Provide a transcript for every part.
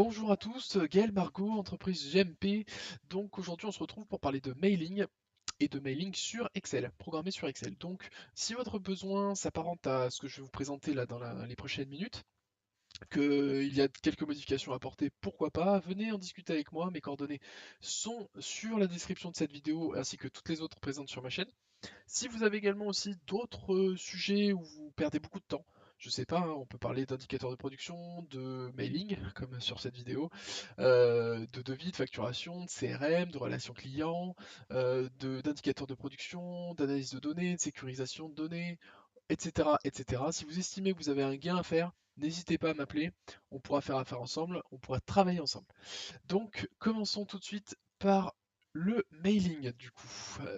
Bonjour à tous, Gaël Margot, entreprise GMP. Donc aujourd'hui on se retrouve pour parler de mailing et de mailing sur Excel, programmé sur Excel. Donc si votre besoin s'apparente à ce que je vais vous présenter là dans les prochaines minutes, qu'il y a quelques modifications à apporter, pourquoi pas, venez en discuter avec moi. Mes coordonnées sont sur la description de cette vidéo ainsi que toutes les autres présentes sur ma chaîne. Si vous avez également aussi d'autres sujets où vous perdez beaucoup de temps, je sais pas, hein, on peut parler d'indicateurs de production, de mailing, comme sur cette vidéo, de devis, de facturation, de CRM, de relations clients, d'indicateurs de production, d'analyse de données, de sécurisation de données, etc., etc. Si vous estimez que vous avez un gain à faire, n'hésitez pas à m'appeler, on pourra faire affaire ensemble, on pourra travailler ensemble. Donc, commençons tout de suite par le mailing du coup.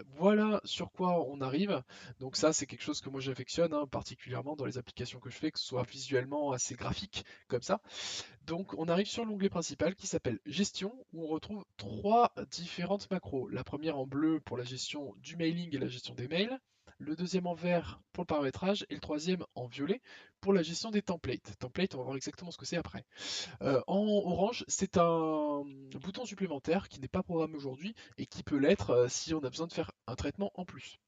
Voilà sur quoi on arrive. Donc ça, c'est quelque chose que moi j'affectionne, hein, particulièrement dans les applications que je fais, que ce soit visuellement assez graphique comme ça. Donc on arrive sur l'onglet principal qui s'appelle Gestion, où on retrouve trois différentes macros. La première en bleu pour la gestion du mailing et la gestion des mails, le deuxième en vert pour le paramétrage, et le troisième en violet pour la gestion des templates. Template, on va voir exactement ce que c'est après. En orange, c'est un bouton supplémentaire qui n'est pas programmé aujourd'hui et qui peut l'être si on a besoin de faire un traitement en plus.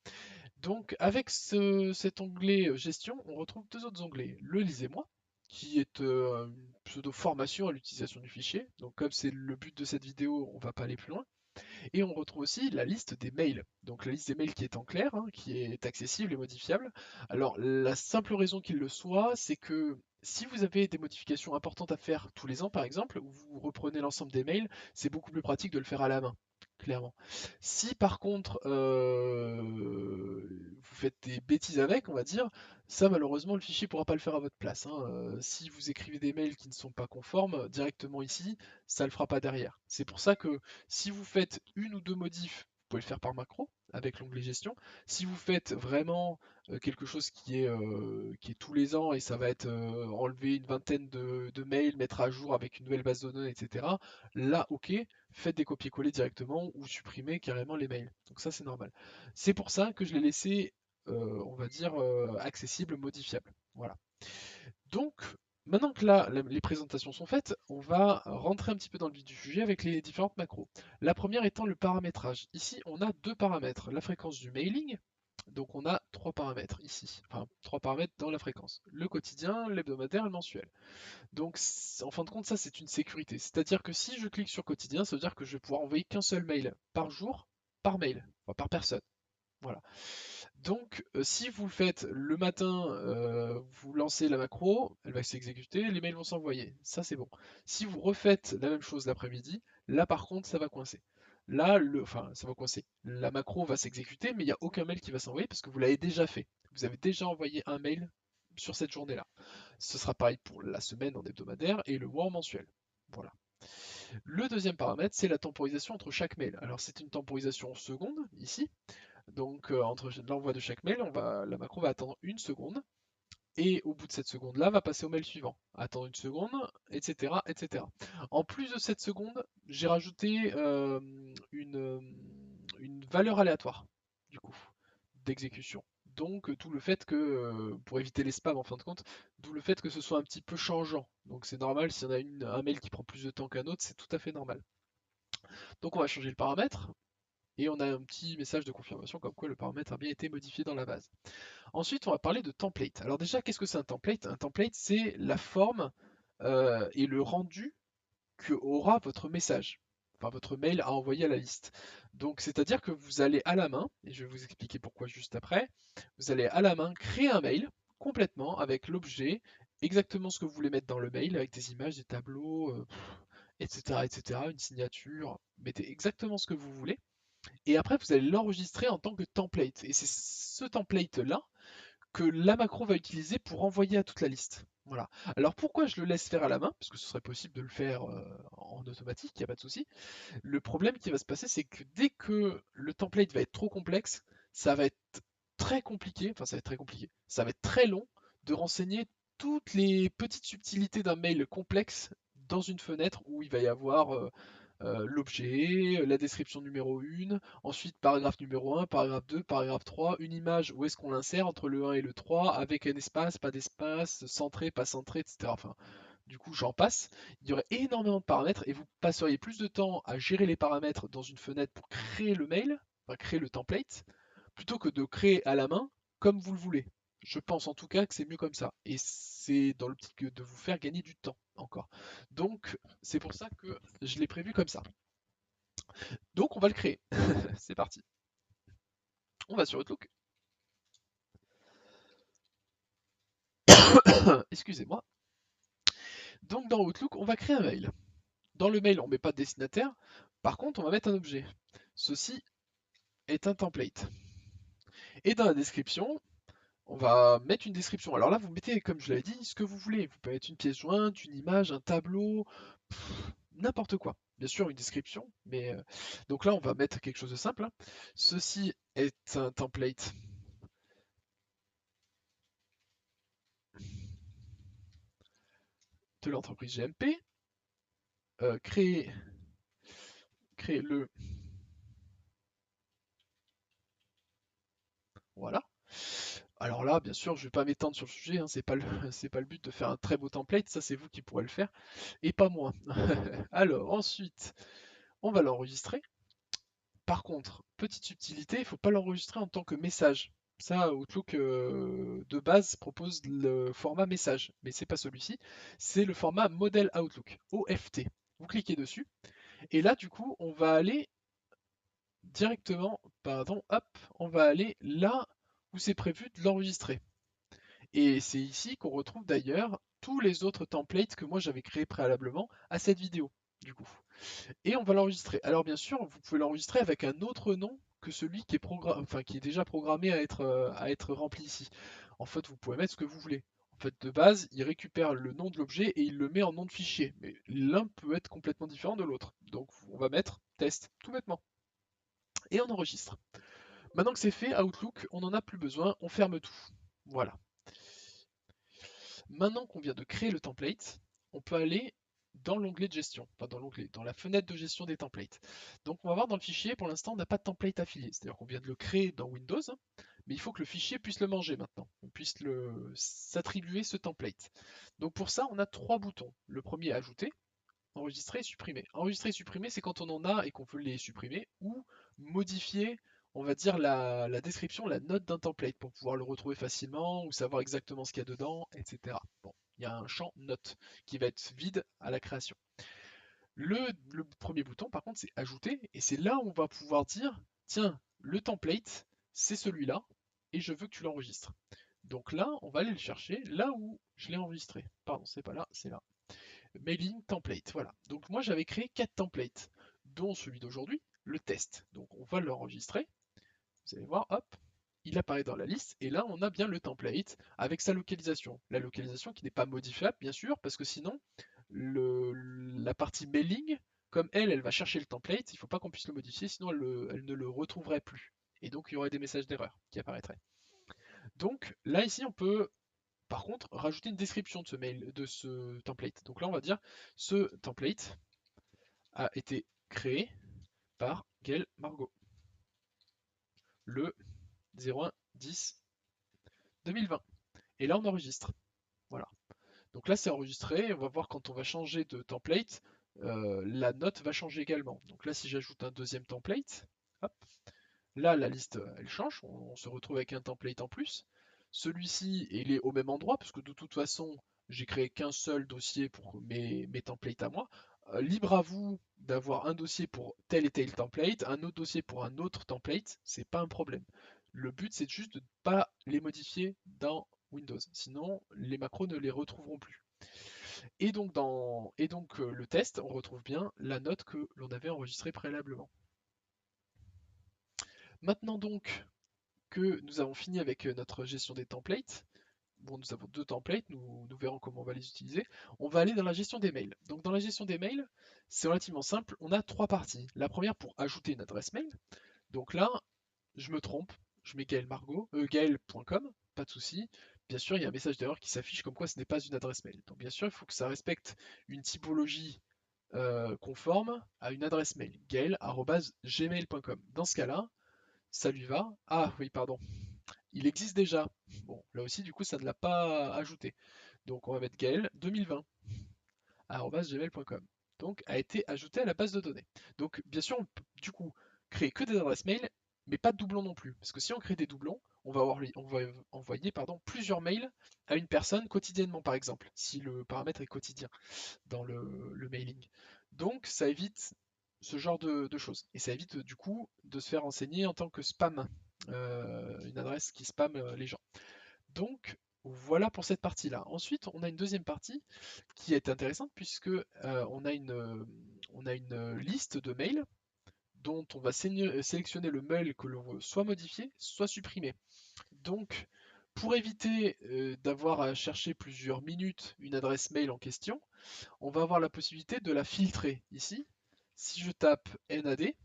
Donc avec cet onglet gestion, on retrouve deux autres onglets. Le lisez-moi, qui est une pseudo-formation à l'utilisation du fichier. Donc comme c'est le but de cette vidéo, on ne va pas aller plus loin. Et on retrouve aussi la liste des mails. Donc la liste des mails qui est en clair, hein, qui est accessible et modifiable. Alors la simple raison qu'il le soit, c'est que si vous avez des modifications importantes à faire tous les ans par exemple, ou vous reprenez l'ensemble des mails, c'est beaucoup plus pratique de le faire à la main, clairement. Si par contre vous faites des bêtises avec, on va dire, ça malheureusement le fichier ne pourra pas le faire à votre place, hein. Si vous écrivez des mails qui ne sont pas conformes directement ici, ça ne le fera pas derrière. C'est pour ça que si vous faites une ou deux modifs, vous pouvez le faire par macro avec l'onglet gestion. Si vous faites vraiment quelque chose qui est tous les ans et ça va être enlever une vingtaine de mails, mettre à jour avec une nouvelle base de données, etc. Là, ok, faites des copier-coller directement ou supprimez carrément les mails. Donc ça, c'est normal. C'est pour ça que je l'ai laissé, on va dire, accessible, modifiable. Voilà. Donc, maintenant que là, les présentations sont faites, on va rentrer un petit peu dans le vif du sujet avec les différentes macros. La première étant le paramétrage. Ici, on a deux paramètres. La fréquence du mailing, donc on a trois paramètres ici. Enfin, trois paramètres dans la fréquence. Le quotidien, l'hebdomadaire et le mensuel. Donc, en fin de compte, ça, c'est une sécurité. C'est-à-dire que si je clique sur quotidien, ça veut dire que je vais pouvoir envoyer qu'un seul mail par jour, par mail, enfin, par personne. Voilà. Donc, si vous le faites le matin, vous lancez la macro, elle va s'exécuter, les mails vont s'envoyer. Ça, c'est bon. Si vous refaites la même chose l'après-midi, là, par contre, ça va coincer. Là, enfin, ça va coincer. La macro va s'exécuter, mais il n'y a aucun mail qui va s'envoyer parce que vous l'avez déjà fait. Vous avez déjà envoyé un mail sur cette journée-là. Ce sera pareil pour la semaine en hebdomadaire et le mois en mensuel. Voilà. Le deuxième paramètre, c'est la temporisation entre chaque mail. Alors, c'est une temporisation en secondes, ici. Donc entre l'envoi de chaque mail, la macro va attendre une seconde, et au bout de cette seconde-là, va passer au mail suivant. Attendre une seconde, etc., etc. En plus de cette seconde, j'ai rajouté une valeur aléatoire, du coup, d'exécution. Donc tout le fait que, pour éviter les spams en fin de compte, d'où le fait que ce soit un petit peu changeant. Donc c'est normal, s'il y en a un mail qui prend plus de temps qu'un autre, c'est tout à fait normal. Donc on va changer le paramètre, et on a un petit message de confirmation comme quoi le paramètre a bien été modifié dans la base. Ensuite, on va parler de template. Alors déjà, qu'est-ce que c'est un template? Un template, c'est la forme et le rendu que aura votre message, enfin votre mail à envoyer à la liste. Donc, c'est-à-dire que vous allez à la main, et je vais vous expliquer pourquoi juste après, vous allez à la main créer un mail complètement avec l'objet, exactement ce que vous voulez mettre dans le mail, avec des images, des tableaux, etc., etc., une signature, mettez exactement ce que vous voulez. Et après, vous allez l'enregistrer en tant que template. Et c'est ce template-là que la macro va utiliser pour envoyer à toute la liste. Voilà. Alors pourquoi je le laisse faire à la main? Parce que ce serait possible de le faire en automatique, il n'y a pas de souci. Le problème qui va se passer, c'est que dès que le template va être trop complexe, ça va être très compliqué, enfin ça va être très compliqué, ça va être très long de renseigner toutes les petites subtilités d'un mail complexe dans une fenêtre où il va y avoir l'objet, la description numéro 1, ensuite paragraphe numéro 1, paragraphe 2, paragraphe 3, une image, où est-ce qu'on l'insère entre le 1 et le 3, avec un espace, pas d'espace, centré, pas centré, etc. Enfin, du coup j'en passe, il y aurait énormément de paramètres et vous passeriez plus de temps à gérer les paramètres dans une fenêtre pour créer le mail, enfin créer le template, plutôt que de créer à la main comme vous le voulez. Je pense en tout cas que c'est mieux comme ça. Et c'est dans l'optique de vous faire gagner du temps encore. Donc c'est pour ça que je l'ai prévu comme ça. Donc on va le créer. C'est parti. On va sur Outlook. Excusez-moi. Donc dans Outlook, on va créer un mail. Dans le mail, on ne met pas de destinataire. Par contre, on va mettre un objet. Ceci est un template. Et dans la description, on va mettre une description. Alors là, vous mettez, comme je l'avais dit, ce que vous voulez. Vous pouvez mettre une pièce jointe, une image, un tableau, n'importe quoi. Bien sûr, une description, mais donc là, on va mettre quelque chose de simple, hein. Ceci est un template de l'entreprise GMP. Créer, créer le, voilà. Alors là, bien sûr, je ne vais pas m'étendre sur le sujet, hein, c'est pas le, c'est pas le but de faire un très beau template, ça c'est vous qui pourrez le faire, et pas moi. Alors ensuite, on va l'enregistrer. Par contre, petite subtilité, il ne faut pas l'enregistrer en tant que message. Ça, Outlook de base propose le format message, mais c'est pas celui-ci. C'est le format Model Outlook, OFT. Vous cliquez dessus, et là, du coup, on va aller directement, pardon, hop, on va aller là où c'est prévu de l'enregistrer. Et c'est ici qu'on retrouve d'ailleurs tous les autres templates que moi j'avais créés préalablement à cette vidéo, du coup. Et on va l'enregistrer. Alors bien sûr, vous pouvez l'enregistrer avec un autre nom que celui qui est, enfin, qui est déjà programmé à être rempli ici. En fait, vous pouvez mettre ce que vous voulez. En fait, de base, il récupère le nom de l'objet et il le met en nom de fichier. Mais l'un peut être complètement différent de l'autre. Donc on va mettre test, tout bêtement. Et on enregistre. Maintenant que c'est fait, Outlook, on n'en a plus besoin, on ferme tout. Voilà. Maintenant qu'on vient de créer le template, on peut aller dans l'onglet de gestion, enfin dans l'onglet, dans la fenêtre de gestion des templates. Donc on va voir dans le fichier, pour l'instant on n'a pas de template affilié, c'est-à-dire qu'on vient de le créer dans Windows, mais il faut que le fichier puisse le manger maintenant, on puisse s'attribuer ce template. Donc pour ça on a trois boutons. Le premier, ajouter, enregistrer et supprimer. Enregistrer et supprimer, c'est quand on en a et qu'on veut les supprimer, ou modifier, on va dire, la description, la note d'un template pour pouvoir le retrouver facilement ou savoir exactement ce qu'il y a dedans, etc. Bon, il y a un champ note qui va être vide à la création. Le premier bouton, par contre, c'est ajouter, et c'est là où on va pouvoir dire, tiens, le template, c'est celui-là, et je veux que tu l'enregistres. Donc là, on va aller le chercher là où je l'ai enregistré. Pardon, c'est pas là, c'est là. Mailing template, voilà. Donc moi j'avais créé 4 templates, dont celui d'aujourd'hui, le test. Donc on va l'enregistrer, vous allez voir, hop, il apparaît dans la liste, et là on a bien le template avec sa localisation. La localisation qui n'est pas modifiable, bien sûr, parce que sinon, la partie mailing, comme elle va chercher le template, il ne faut pas qu'on puisse le modifier, sinon elle ne le retrouverait plus. Et donc il y aurait des messages d'erreur qui apparaîtraient. Donc là ici on peut par contre, rajouter une description de ce mail, de ce template. Donc là, on va dire ce template a été créé par Gaël Margot le 01-10 2020. Et là, on enregistre. Voilà. Donc là, c'est enregistré. On va voir quand on va changer de template, la note va changer également. Donc là, si j'ajoute un deuxième template, hop, là, la liste, elle change. On se retrouve avec un template en plus. Celui-ci, il est au même endroit, parce que de toute façon, j'ai créé qu'un seul dossier pour mes templates à moi. Libre à vous d'avoir un dossier pour tel et tel template, un autre dossier pour un autre template, c'est pas un problème. Le but, c'est juste de ne pas les modifier dans Windows. Sinon, les macros ne les retrouveront plus. Et donc, le test, on retrouve bien la note que l'on avait enregistrée préalablement. Maintenant donc que nous avons fini avec notre gestion des templates, bon, nous avons deux templates, nous verrons comment on va les utiliser. On va aller dans la gestion des mails. Donc dans la gestion des mails, c'est relativement simple. On a trois parties. La première pour ajouter une adresse mail. Donc là, je me trompe, je mets gaël.com, pas de souci. Bien sûr, il y a un message d'erreur qui s'affiche comme quoi ce n'est pas une adresse mail. Donc bien sûr, il faut que ça respecte une typologie conforme à une adresse mail, gaël@gmail.com. Dans ce cas-là, ça lui va. Ah oui, pardon. Il existe déjà. Bon, là aussi, du coup, ça ne l'a pas ajouté. Donc on va mettre Gaël 2020. gmail.com. Donc a été ajouté à la base de données. Donc bien sûr, on peut du coup créer que des adresses mail, mais pas de doublons non plus. Parce que si on crée des doublons, on va envoyer plusieurs mails à une personne quotidiennement, par exemple, si le paramètre est quotidien dans le mailing. Donc ça évite ce genre de choses. Et ça évite du coup de se faire renseigner en tant que spam, une adresse qui spam les gens. Donc voilà pour cette partie-là. Ensuite, on a une deuxième partie qui est intéressante puisque on a une liste de mails dont on va sélectionner le mail que l'on veut soit modifier, soit supprimer. Donc, pour éviter d'avoir à chercher plusieurs minutes une adresse mail en question, on va avoir la possibilité de la filtrer. Ici, si je tape NAD,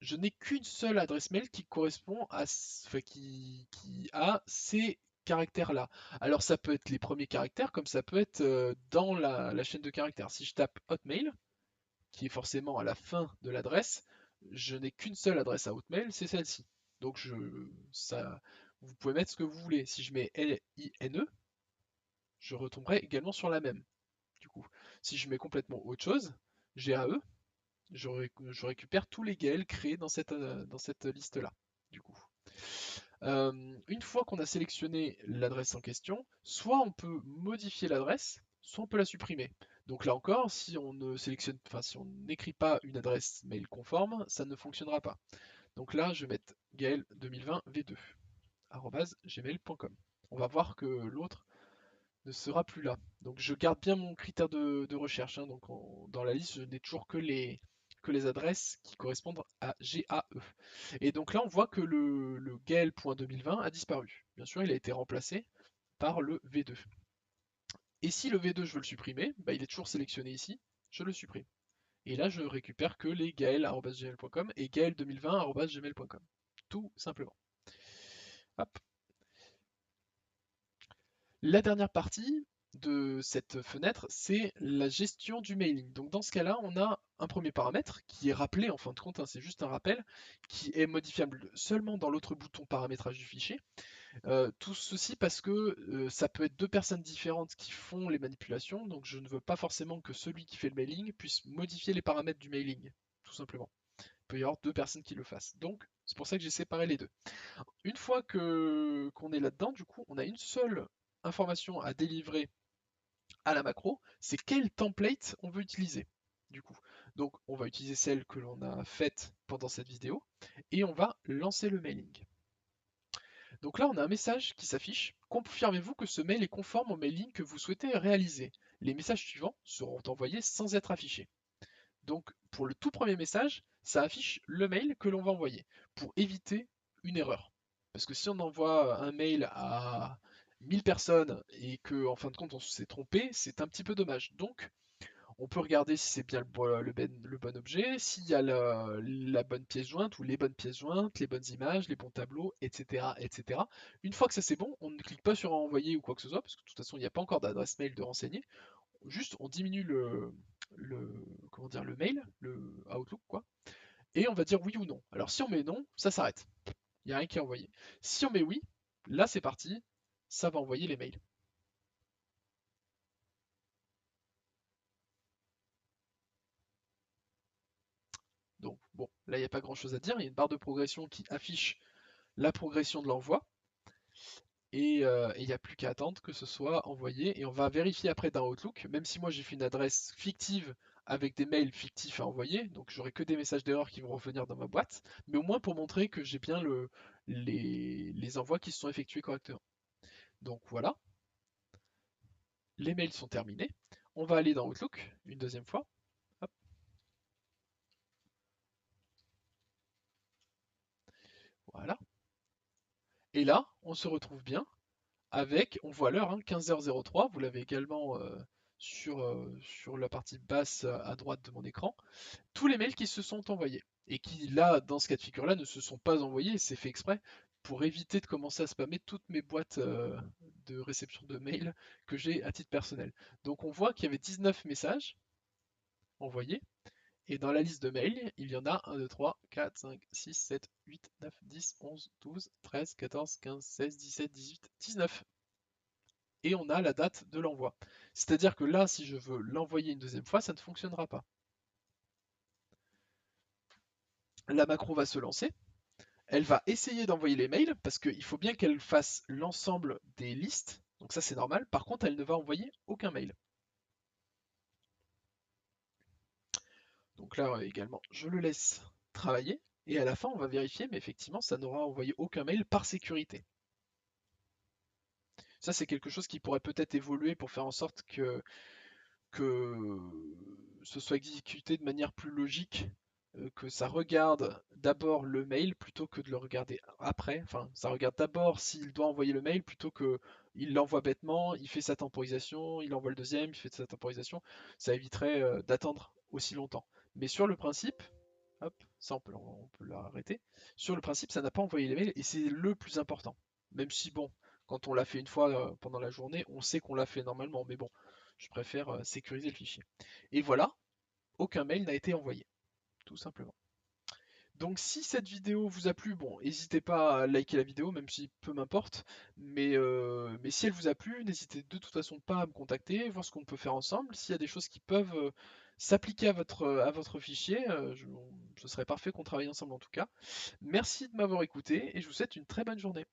je n'ai qu'une seule adresse mail qui correspond à, enfin, qui a ces caractères-là. Alors ça peut être les premiers caractères, comme ça peut être dans la chaîne de caractères. Si je tape Hotmail, qui est forcément à la fin de l'adresse, je n'ai qu'une seule adresse à Hotmail, c'est celle-ci. Donc vous pouvez mettre ce que vous voulez. Si je mets LINE, je retomberai également sur la même. Du coup, si je mets complètement autre chose, GAE, je récupère tous les GL créés dans cette liste-là. Du coup. Une fois qu'on a sélectionné l'adresse en question, soit on peut modifier l'adresse, soit on peut la supprimer. Donc là encore, si on ne sélectionne, enfin si on n'écrit pas une adresse mail conforme, ça ne fonctionnera pas. Donc là, je vais mettre Gaël 2020 v2 @gmail.com. On va voir que l'autre ne sera plus là. Donc je garde bien mon critère de recherche. Hein. Donc dans la liste, je n'ai toujours que les adresses qui correspondent à GAE. Et donc là, on voit que le Gael.2020 a disparu. Bien sûr, il a été remplacé par le V2. Et si le V2, je veux le supprimer, bah, il est toujours sélectionné ici, je le supprime. Et là, je récupère que les gael.gmail.com et gael2020.gmail.com. Tout simplement. Hop. La dernière partie de cette fenêtre, c'est la gestion du mailing. Donc dans ce cas-là, on a un premier paramètre qui est rappelé en fin de compte, hein, c'est juste un rappel, qui est modifiable seulement dans l'autre bouton paramétrage du fichier. Tout ceci parce que ça peut être deux personnes différentes qui font les manipulations, donc je ne veux pas forcément que celui qui fait le mailing puisse modifier les paramètres du mailing, tout simplement. Il peut y avoir deux personnes qui le fassent. Donc c'est pour ça que j'ai séparé les deux. Une fois qu'on est là-dedans, du coup, on a une seule information à délivrer à la macro, c'est quel template on veut utiliser. Du coup, donc on va utiliser celle que l'on a faite pendant cette vidéo et on va lancer le mailing. Donc là, on a un message qui s'affiche. Confirmez-vous que ce mail est conforme au mailing que vous souhaitez réaliser. Les messages suivants seront envoyés sans être affichés. Donc pour le tout premier message, ça affiche le mail que l'on va envoyer pour éviter une erreur. Parce que si on envoie un mail à 1000 personnes et qu'en fin de compte on s'est trompé, c'est un petit peu dommage. Donc on peut regarder si c'est bien le bon objet, s'il y a la bonne pièce jointe ou les bonnes pièces jointes, les bonnes images, les bons tableaux, etc. etc. Une fois que ça c'est bon, on ne clique pas sur envoyer ou quoi que ce soit, parce que de toute façon il n'y a pas encore d'adresse mail de renseigner. Juste on diminue comment dire, le mail, le Outlook quoi, et on va dire oui ou non. Alors si on met non, ça s'arrête. Il n'y a rien qui est envoyé. Si on met oui, là c'est parti, ça va envoyer les mails. Donc bon, là il n'y a pas grand chose à dire, il y a une barre de progression qui affiche la progression de l'envoi, et il n'y a plus qu'à attendre que ce soit envoyé, et on va vérifier après dans Outlook, même si moi j'ai fait une adresse fictive avec des mails fictifs à envoyer, donc j'aurai que des messages d'erreur qui vont revenir dans ma boîte, mais au moins pour montrer que j'ai bien les envois qui se sont effectués correctement. Donc voilà, les mails sont terminés. On va aller dans Outlook une deuxième fois. Hop, voilà. Et là, on se retrouve bien avec, on voit l'heure, hein, 15h03, vous l'avez également sur la partie basse à droite de mon écran, tous les mails qui se sont envoyés. Et qui là, dans ce cas de figure-là, ne se sont pas envoyés, c'est fait exprès, pour éviter de commencer à spammer toutes mes boîtes de réception de mails que j'ai à titre personnel. Donc on voit qu'il y avait 19 messages envoyés, et dans la liste de mails, il y en a 1, 2, 3, 4, 5, 6, 7, 8, 9, 10, 11, 12, 13, 14, 15, 16, 17, 18, 19. et on a la date de l'envoi. C'est-à-dire que là, si je veux l'envoyer une deuxième fois, ça ne fonctionnera pas. La macro va se lancer, elle va essayer d'envoyer les mails, parce qu'il faut bien qu'elle fasse l'ensemble des listes, donc ça c'est normal. Par contre, elle ne va envoyer aucun mail. Donc là également, je le laisse travailler, et à la fin on va vérifier, mais effectivement ça n'aura envoyé aucun mail par sécurité. Ça c'est quelque chose qui pourrait peut-être évoluer pour faire en sorte que ce soit exécuté de manière plus logique, que ça regarde d'abord le mail plutôt que de le regarder après. Enfin, ça regarde d'abord s'il doit envoyer le mail plutôt que il l'envoie bêtement, il fait sa temporisation, il envoie le deuxième, il fait sa temporisation. Ça éviterait d'attendre aussi longtemps. Mais sur le principe, hop, ça on peut l'arrêter. Sur le principe, ça n'a pas envoyé les mails et c'est le plus important. Même si bon, quand on l'a fait une fois pendant la journée, on sait qu'on l'a fait normalement, mais bon, je préfère sécuriser le fichier. Et voilà, aucun mail n'a été envoyé, tout simplement. Donc si cette vidéo vous a plu, bon, n'hésitez pas à liker la vidéo, même si peu m'importe, mais si elle vous a plu, n'hésitez de toute façon pas à me contacter, voir ce qu'on peut faire ensemble. S'il y a des choses qui peuvent s'appliquer à votre fichier, ce serait parfait qu'on travaille ensemble en tout cas. Merci de m'avoir écouté et je vous souhaite une très bonne journée.